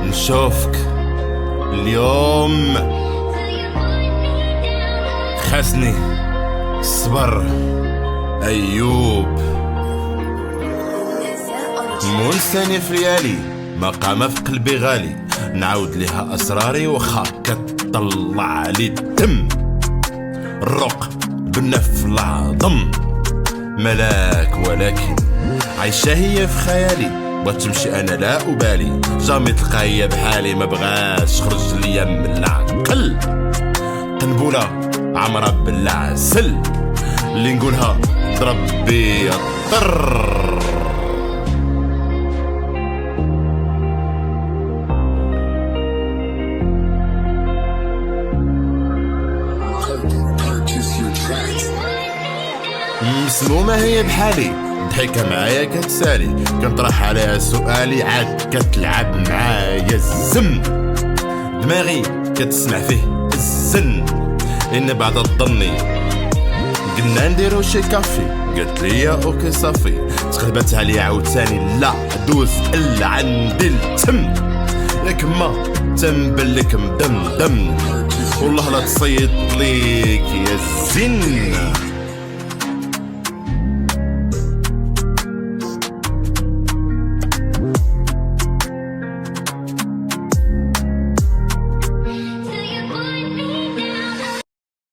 نشوفك اليوم خاصني الصبر. أيوب منساني في ليالي مقامة في قلبي غالي، نعاود لها أسراري وخا كتطلع لي الدم. الرق بالنف العظم ملاك ولكن عايشة هي في خيالي، بغات تمشي أنا لا أبالي، جامي تلقى هي بحالي ما بغاش خرج ليا من العقل. قنبولة عمرة بالعسل اللي نقولها ضرب بيا الطر. مسمومة هي بحالي، ضحكة معايا كتسالي، كنطرح عليها سؤالي عاد كتلعب معايا الزم. دماغي كتسمع فيه الزن، إن بعد الظني قلنا نديرو شي كافي، قالت لي اوكي صافي، تقلبت عليا عاوتاني لا دوز الا عندي التم. ياك ما تنبلك مدمدم والله لا تصيد ليك يا الزن.